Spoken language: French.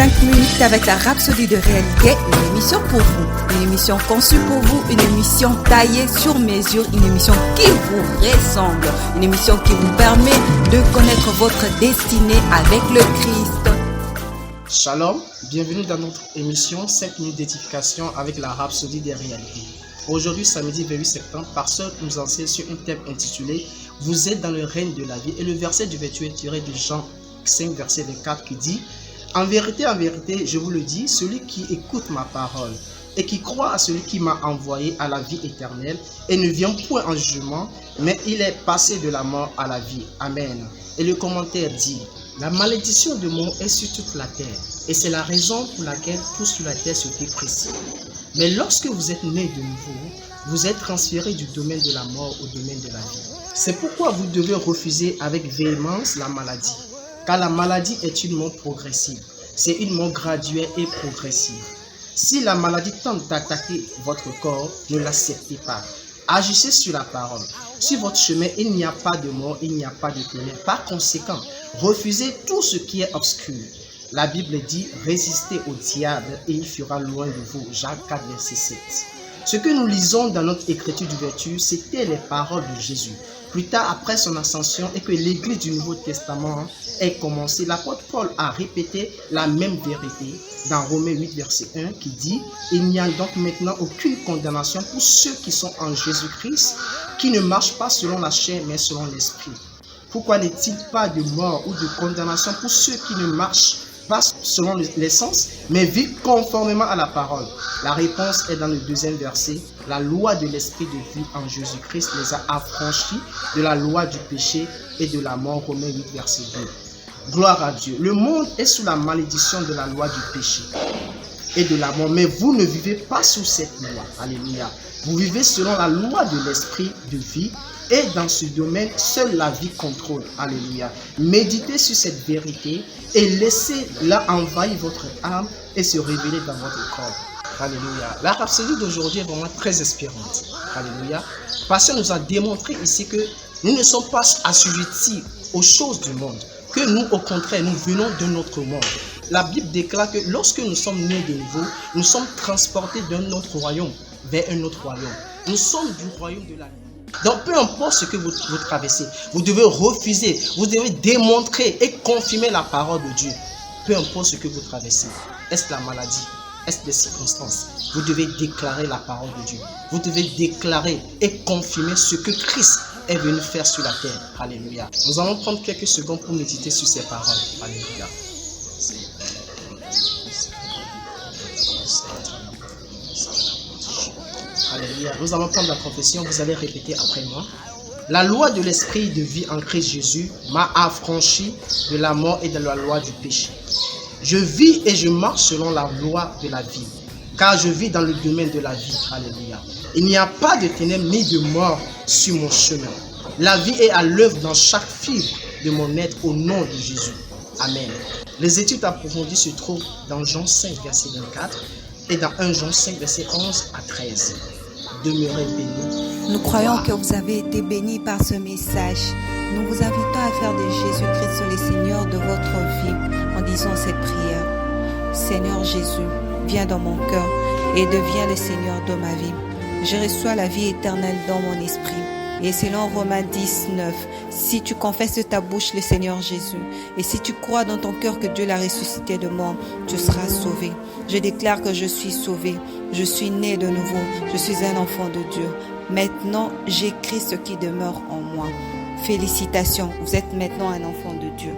5 minutes avec la Rhapsodie de réalité, une émission pour vous, une émission conçue pour vous, une émission taillée sur mesure, une émission qui vous ressemble, une émission qui vous permet de connaître votre destinée avec le Christ. Shalom, bienvenue dans notre émission 5 minutes d'édification avec la Rhapsodie des réalités. Aujourd'hui, samedi 28 septembre, Pasteur nous enseigne sur un thème intitulé « Vous êtes dans le règne de la vie » et le verset du vertu est tiré de Jean 5, verset 24 qui dit « En vérité, je vous le dis, celui qui écoute ma parole et qui croit à celui qui m'a envoyé à la vie éternelle et ne vient point en jugement, mais il est passé de la mort à la vie. Amen. » Et le commentaire dit « La malédiction de mort est sur toute la terre, et c'est la raison pour laquelle tous sur la terre se déprécient. Mais lorsque vous êtes né de nouveau, vous êtes transféré du domaine de la mort au domaine de la vie. C'est pourquoi vous devez refuser avec véhémence la maladie, car la maladie est une mort progressive. C'est une mort graduelle et progressive. Si la maladie tente d'attaquer votre corps, ne l'acceptez pas. Agissez sur la parole. Sur votre chemin, il n'y a pas de mort, il n'y a pas de ténèbres. Par conséquent, refusez tout ce qui est obscur. La Bible dit « Résistez au diable et il fuira loin de vous » Jacques 4, verset 7. Ce que nous lisons dans notre écriture du vertu, c'était les paroles de Jésus. Plus tard, après son ascension et que l'église du Nouveau Testament ait commencé, l'apôtre Paul a répété la même vérité dans Romains 8, verset 1 qui dit « Il n'y a donc maintenant aucune condamnation pour ceux qui sont en Jésus-Christ, qui ne marchent pas selon la chair mais selon l'esprit. » Pourquoi n'est-il pas de mort ou de condamnation pour ceux qui ne marchent pas selon l'essence, mais vivent conformément à la parole? La réponse est dans le deuxième verset. La loi de l'esprit de vie en Jésus-Christ les a affranchis de la loi du péché et de la mort. Romains 8, verset 2. Gloire à Dieu. Le monde est sous la malédiction de la loi du péché et de la mort, mais vous ne vivez pas sous cette loi. Alléluia. Vous vivez selon la loi de l'esprit de vie. Et dans ce domaine, seule la vie contrôle. Alléluia. Méditez sur cette vérité et laissez-la envahir votre âme et se révéler dans votre corps. Alléluia. La rhapsodie d'aujourd'hui est vraiment très inspirante. Alléluia. Parce que nous a démontré ici que nous ne sommes pas assujettis aux choses du monde. Que nous, au contraire, nous venons d'un autre monde. La Bible déclare que lorsque nous sommes nés de nouveau, nous sommes transportés d'un autre royaume vers un autre royaume. Nous sommes du royaume de la lumière. Donc, peu importe ce que vous traversez, vous devez refuser, vous devez démontrer et confirmer la parole de Dieu. Peu importe ce que vous traversez. Est-ce la maladie? Est-ce des circonstances? Vous devez déclarer la parole de Dieu. Vous devez déclarer et confirmer ce que Christ est venu faire sur la terre. Alléluia. Nous allons prendre quelques secondes pour méditer sur ces paroles. Alléluia. Alléluia. Nous allons prendre la confession, vous allez répéter après moi. La loi de l'esprit de vie en Christ Jésus m'a affranchi de la mort et de la loi du péché. Je vis et je marche selon la loi de la vie, car je vis dans le domaine de la vie. Alléluia. Il n'y a pas de ténèbres ni de mort sur mon chemin. La vie est à l'œuvre dans chaque fibre de mon être au nom de Jésus. Amen. Les études approfondies se trouvent dans Jean 5, verset 24 et dans 1 Jean 5, verset 11 à 13. Demeurez bénis. Nous croyons que vous avez été bénis par ce message. Nous vous invitons à faire de Jésus-Christ le Seigneur de votre vie en disant cette prière. Seigneur Jésus, viens dans mon cœur et deviens le Seigneur de ma vie. Je reçois la vie éternelle dans mon esprit. Et selon Romains 10, 9, si tu confesses de ta bouche le Seigneur Jésus, et si tu crois dans ton cœur que Dieu l'a ressuscité de mort, tu seras sauvé. Je déclare que je suis sauvé, je suis né de nouveau, je suis un enfant de Dieu. Maintenant, j'écris ce qui demeure en moi. Félicitations, vous êtes maintenant un enfant de Dieu.